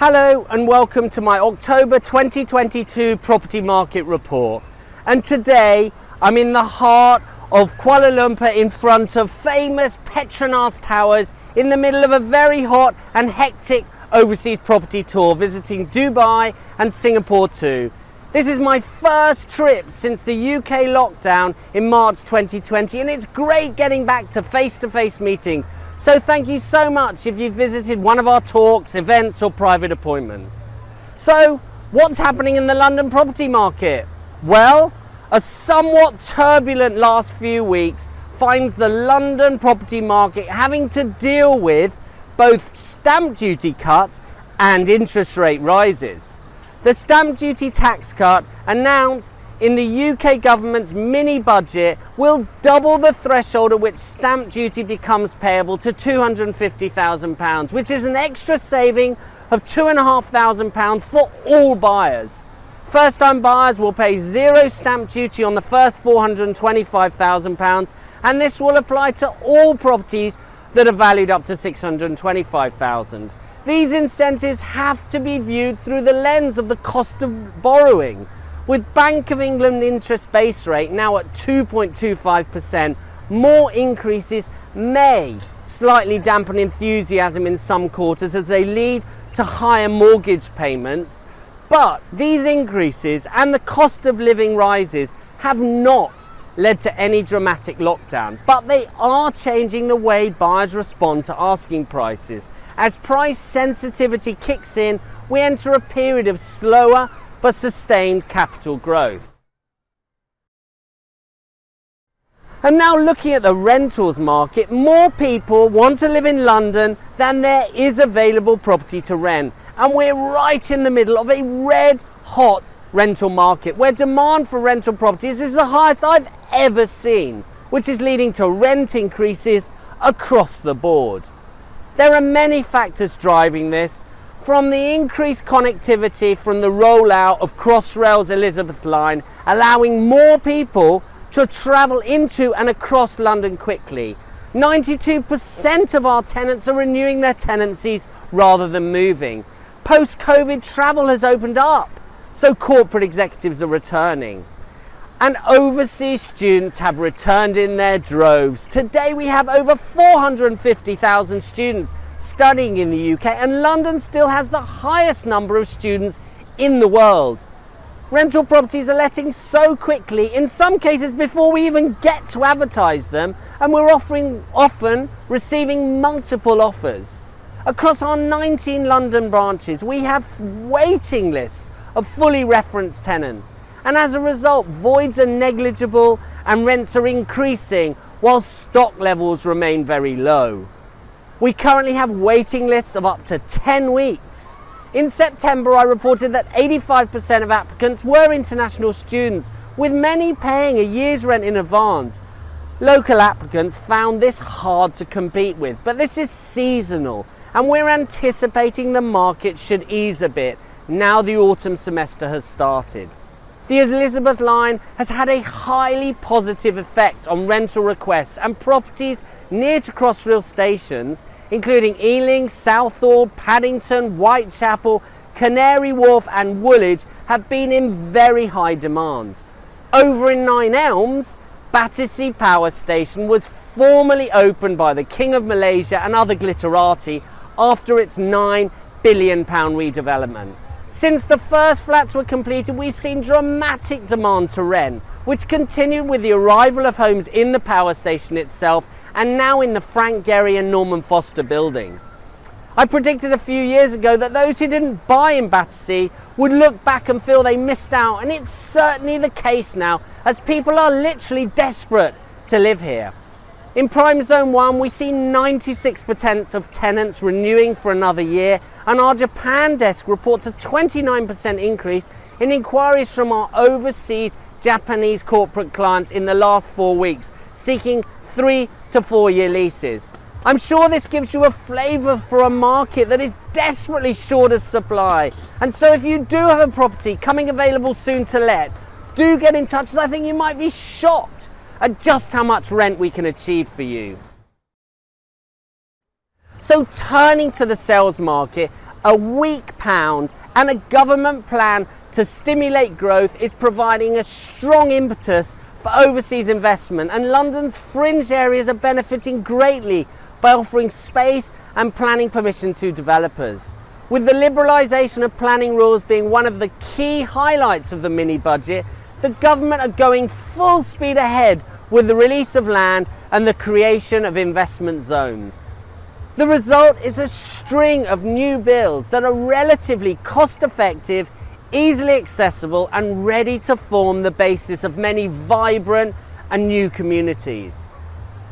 Hello and welcome to my October 2022 property market report. And today I'm in the heart of Kuala Lumpur in front of famous Petronas Towers in the middle of a very hot and hectic overseas property tour visiting Dubai and Singapore too. This is my first trip since the UK lockdown in March 2020 and it's great getting back to face-to-face meetings. So thank you so much if you've visited one of our talks, events or private appointments. So what's happening in the London property market? Well, a somewhat turbulent last few weeks finds the London property market having to deal with both stamp duty cuts and interest rate rises. The stamp duty tax cut announced in the UK government's mini budget will double the threshold at which stamp duty becomes payable to £250,000, which is an extra saving of £2,500 for all buyers. First-time buyers will pay zero stamp duty on the first £425,000, and this will apply to all properties that are valued up to £625,000. These incentives have to be viewed through the lens of the cost of borrowing. With Bank of England interest base rate now at 2.25%, more increases may slightly dampen enthusiasm in some quarters as they lead to higher mortgage payments. But these increases and the cost of living rises have not led to any dramatic lockdown, but they are changing the way buyers respond to asking prices. As price sensitivity kicks in, we enter a period of slower but sustained capital growth. And now looking at the rentals market, more people want to live in London than there is available property to rent. And we're right in the middle of a red hot rental market where demand for rental properties is the highest I've ever seen, which is leading to rent increases across the board. There are many factors driving this, from the increased connectivity from the rollout of Crossrail's Elizabeth line, allowing more people to travel into and across London quickly. 92% of our tenants are renewing their tenancies rather than moving. Post-COVID, travel has opened up, so corporate executives are returning. And overseas students have returned in their droves. Today we have over 450,000 students studying in the UK, and London still has the highest number of students in the world. Rental properties are letting so quickly, in some cases before we even get to advertise them, and we're often receiving multiple offers. Across our 19 London branches, we have waiting lists of fully referenced tenants, and as a result, voids are negligible and rents are increasing while stock levels remain very low. We currently have waiting lists of up to 10 weeks. In September, I reported that 85% of applicants were international students, with many paying a year's rent in advance. Local applicants found this hard to compete with, but this is seasonal, and we're anticipating the market should ease a bit now the autumn semester has started. The Elizabeth line has had a highly positive effect on rental requests, and properties near to Crossrail stations, including Ealing, Southall, Paddington, Whitechapel, Canary Wharf and Woolwich, have been in very high demand. Over in Nine Elms, Battersea Power Station was formally opened by the King of Malaysia and other glitterati after its £9 billion redevelopment. Since the first flats were completed, we've seen dramatic demand to rent, which continued with the arrival of homes in the power station itself and now in the Frank Gehry and Norman Foster buildings. I predicted a few years ago that those who didn't buy in Battersea would look back and feel they missed out, and it's certainly the case now, as people are literally desperate to live here. In Prime Zone 1, we see 96% of tenants renewing for another year, and our Japan desk reports a 29% increase in inquiries from our overseas Japanese corporate clients in the last 4 weeks, seeking 3 to 4 year leases. I'm sure this gives you a flavour for a market that is desperately short of supply. And so if you do have a property coming available soon to let, do get in touch, as I think you might be shocked at just how much rent we can achieve for you. So turning to the sales market, a weak pound and a government plan to stimulate growth is providing a strong impetus for overseas investment, and London's fringe areas are benefiting greatly by offering space and planning permission to developers. With the liberalisation of planning rules being one of the key highlights of the mini budget, the government are going full speed ahead with the release of land and the creation of investment zones. The result is a string of new bills that are relatively cost-effective, easily accessible and ready to form the basis of many vibrant and new communities.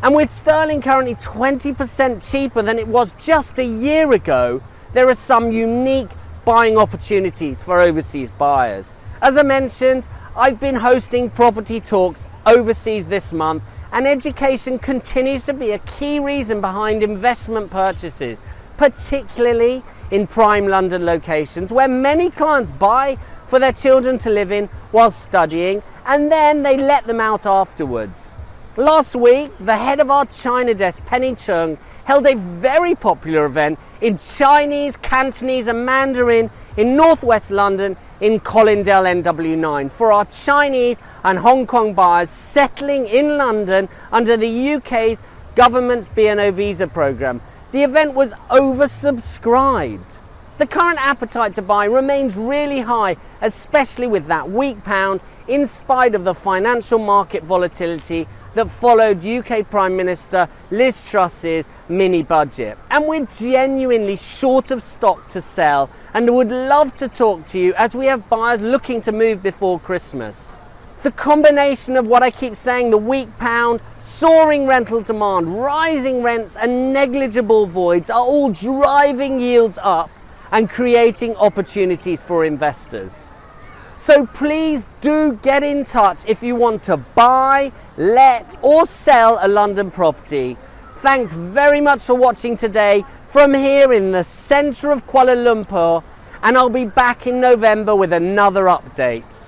And with sterling currently 20% cheaper than it was just a year ago, there are some unique buying opportunities for overseas buyers. As I mentioned, I've been hosting property talks overseas this month, and education continues to be a key reason behind investment purchases, particularly in prime London locations where many clients buy for their children to live in while studying, and then they let them out afterwards. Last week, the head of our China desk, Penny Chung, held a very popular event in Chinese, Cantonese and Mandarin in northwest London in Colindale NW9 for our Chinese and Hong Kong buyers settling in London under the UK's government's B&O visa programme. The event was oversubscribed. The current appetite to buy remains really high, especially with that weak pound, in spite of the financial market volatility that followed UK Prime Minister Liz Truss's mini budget. And we're genuinely short of stock to sell and would love to talk to you as we have buyers looking to move before Christmas. The combination of what I keep saying, the weak pound, soaring rental demand, rising rents and negligible voids are all driving yields up and creating opportunities for investors. So please do get in touch if you want to buy, let or sell a London property. Thanks very much for watching today from here in the centre of Kuala Lumpur, and I'll be back in November with another update.